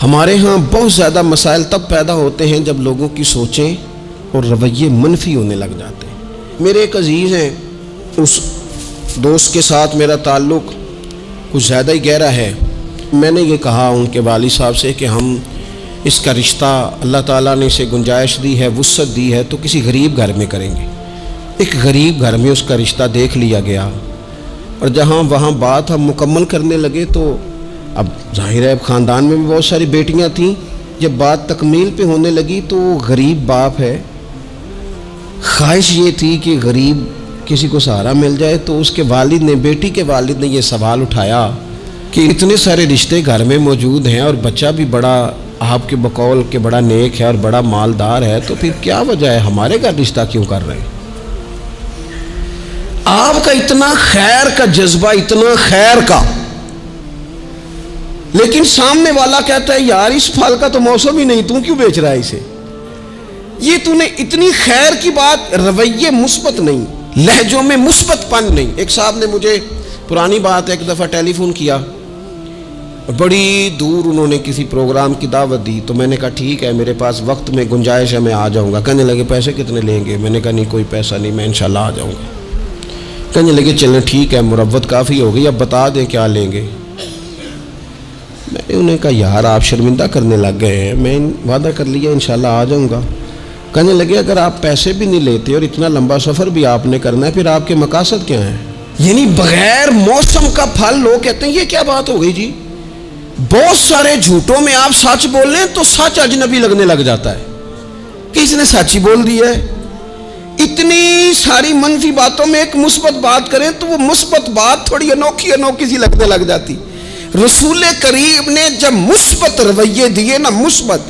ہمارے ہاں بہت زیادہ مسائل تب پیدا ہوتے ہیں جب لوگوں کی سوچیں اور رویے منفی ہونے لگ جاتے ہیں۔ میرے ایک عزیز ہیں، اس دوست کے ساتھ میرا تعلق کچھ زیادہ ہی گہرا ہے۔ میں نے یہ کہا ان کے والد صاحب سے کہ ہم اس کا رشتہ، اللہ تعالیٰ نے اسے گنجائش دی ہے، وسعت دی ہے، تو کسی غریب گھر میں کریں گے۔ ایک غریب گھر میں اس کا رشتہ دیکھ لیا گیا، اور جہاں وہاں بات ہم مکمل کرنے لگے تو اب ظاہر ہے خاندان میں بھی بہت ساری بیٹیاں تھیں۔ جب بات تکمیل پہ ہونے لگی تو غریب باپ ہے، خواہش یہ تھی کہ غریب کسی کو سہارا مل جائے، تو اس کے والد نے، بیٹی کے والد نے یہ سوال اٹھایا کہ اتنے سارے رشتے گھر میں موجود ہیں اور بچہ بھی بڑا آپ کے بقول کہ بڑا نیک ہے اور بڑا مالدار ہے، تو پھر کیا وجہ ہے ہمارے گھر رشتہ کیوں کر رہے ہیں؟ آپ کا اتنا خیر کا جذبہ، اتنا خیر کا، لیکن سامنے والا کہتا ہے یار اس پھل کا تو موسم ہی نہیں، تو کیوں بیچ رہا ہے اسے؟ یہ تو نے اتنی خیر کی بات، رویے مثبت نہیں، لہجوں میں مثبت پن نہیں۔ ایک صاحب نے مجھے، پرانی بات ہے، ایک دفعہ ٹیلی فون کیا، بڑی دور انہوں نے کسی پروگرام کی دعوت دی، تو میں نے کہا ٹھیک ہے میرے پاس وقت میں گنجائش ہے، میں آ جاؤں گا۔ کہنے لگے پیسے کتنے لیں گے؟ میں نے کہا نہیں کوئی پیسہ نہیں، میں انشاءاللہ آ جاؤں گا۔ کہنے لگے چلیں ٹھیک ہے، مروت کافی ہو گئی، اب بتا دیں کیا لیں گے۔ میں نے انہیں کہا یار آپ شرمندہ کرنے لگ گئے ہیں، میں وعدہ کر لیا انشاءاللہ آ جاؤں گا۔ کہنے لگے اگر آپ پیسے بھی نہیں لیتے اور اتنا لمبا سفر بھی آپ نے کرنا ہے، پھر آپ کے مقاصد کیا ہیں؟ یعنی بغیر موسم کا پھل لوگ کہتے ہیں یہ کیا بات ہو گئی جی؟ بہت سارے جھوٹوں میں آپ سچ بول رہے ہیں تو سچ اجنبی لگنے لگ جاتا ہے کہ اس نے سچ ہی بول دیا ہے۔ اتنی ساری منفی باتوں میں ایک مثبت بات کریں تو وہ مثبت بات تھوڑی انوکھی انوکھی سی لگنے لگ جاتی۔ رسول کریم نے جب مثبت رویے دیے نا، مثبت،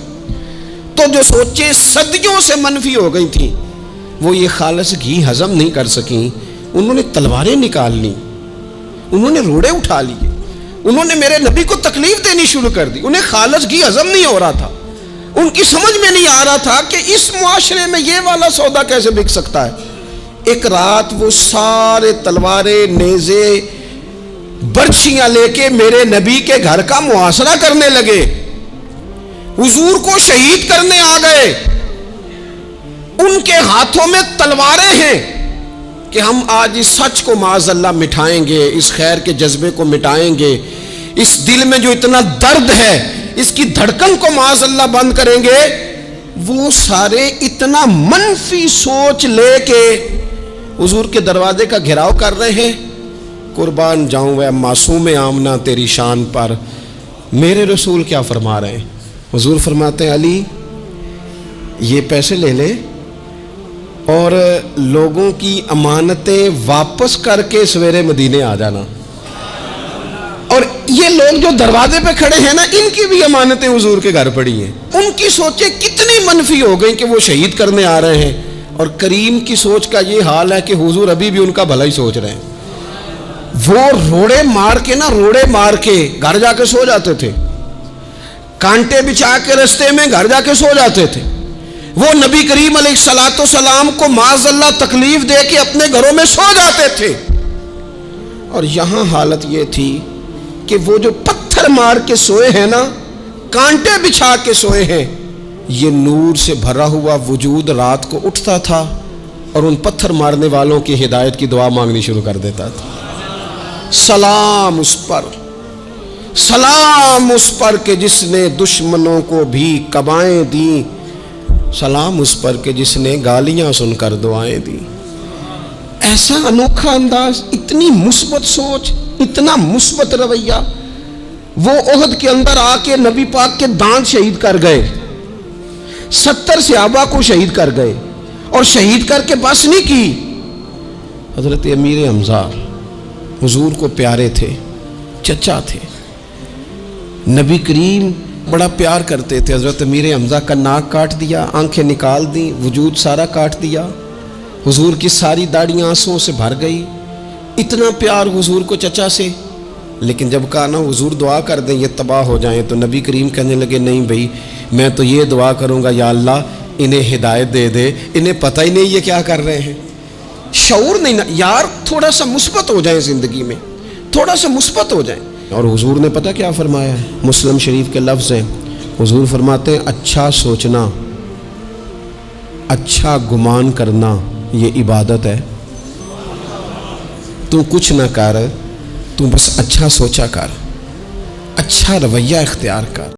تو جو سوچیں صدیوں سے منفی ہو گئی تھیں وہ یہ خالص گھی ہضم نہیں کر سکیں۔ انہوں نے تلواریں نکال لی، انہوں نے روڑے اٹھا لیے، انہوں نے میرے نبی کو تکلیف دینی شروع کر دی۔ انہیں خالص گھی ہضم نہیں ہو رہا تھا، ان کی سمجھ میں نہیں آ رہا تھا کہ اس معاشرے میں یہ والا سودا کیسے بک سکتا ہے۔ ایک رات وہ سارے تلواریں، نیزے، برچیاں لے کے میرے نبی کے گھر کا محاصرہ کرنے لگے، حضور کو شہید کرنے آ گئے۔ ان کے ہاتھوں میں تلواریں ہیں کہ ہم آج اس سچ کو معاذ اللہ مٹھائیں گے، اس خیر کے جذبے کو مٹائیں گے، اس دل میں جو اتنا درد ہے اس کی دھڑکن کو معاذ اللہ بند کریں گے۔ وہ سارے اتنا منفی سوچ لے کے حضور کے دروازے کا گھیراؤ کر رہے ہیں۔ قربان جاؤں اے معصوم آمنہ تیری شان پر۔ میرے رسول کیا فرما رہے ہیں؟ حضور فرماتے ہیں علی یہ پیسے لے لے اور لوگوں کی امانتیں واپس کر کے سویرے مدینے آ جانا۔ اور یہ لوگ جو دروازے پہ کھڑے ہیں نا، ان کی بھی امانتیں حضور کے گھر پڑی ہیں۔ ان کی سوچیں کتنی منفی ہو گئی کہ وہ شہید کرنے آ رہے ہیں، اور کریم کی سوچ کا یہ حال ہے کہ حضور ابھی بھی ان کا بھلا ہی سوچ رہے ہیں۔ وہ روڑے مار کے نا، روڑے مار کے گھر جا کے سو جاتے تھے، کانٹے بچھا کے رستے میں گھر جا کے سو جاتے تھے۔ وہ نبی کریم علیہ الصلوۃ والسلام کو معاذ اللہ تکلیف دے کے اپنے گھروں میں سو جاتے تھے۔ اور یہاں حالت یہ تھی کہ وہ جو پتھر مار کے سوئے ہیں نا، کانٹے بچھا کے سوئے ہیں، یہ نور سے بھرا ہوا وجود رات کو اٹھتا تھا اور ان پتھر مارنے والوں کی ہدایت کی دعا مانگنی شروع کر دیتا تھا۔ سلام اس پر، سلام اس پر کہ جس نے دشمنوں کو بھی کبائیں دیں، سلام اس پر کہ جس نے گالیاں سن کر دعائیں دی۔ ایسا انوکھا انداز، اتنی مثبت سوچ، اتنا مثبت رویہ۔ وہ احد کے اندر آ کے نبی پاک کے دانت شہید کر گئے، 70 صحابہ کو شہید کر گئے، اور شہید کر کے بس نہیں کی۔ حضرت امیر حمزہ حضور کو پیارے تھے، چچا تھے، نبی کریم بڑا پیار کرتے تھے۔ حضرت امیر حمزہ کا ناک کاٹ دیا، آنکھیں نکال دیں، وجود سارا کاٹ دیا، حضور کی ساری داڑیاں آنسوں سے بھر گئی۔ اتنا پیار حضور کو چچا سے، لیکن جب کہا نا حضور دعا کر دیں یہ تباہ ہو جائیں، تو نبی کریم کہنے لگے نہیں بھائی، میں تو یہ دعا کروں گا یا اللہ انہیں ہدایت دے دے، انہیں پتہ ہی نہیں یہ کیا کر رہے ہیں، شعور نہیں نا یار، تھوڑا سا مثبت ہو جائیں زندگی میں، تھوڑا سا مثبت ہو جائیں۔ اور حضور نے پتہ کیا فرمایا ہے؟ مسلم شریف کے لفظ ہیں، حضور فرماتے ہیں اچھا سوچنا، اچھا گمان کرنا یہ عبادت ہے۔ تو کچھ نہ کر، تو بس اچھا سوچا کر، اچھا رویہ اختیار کر۔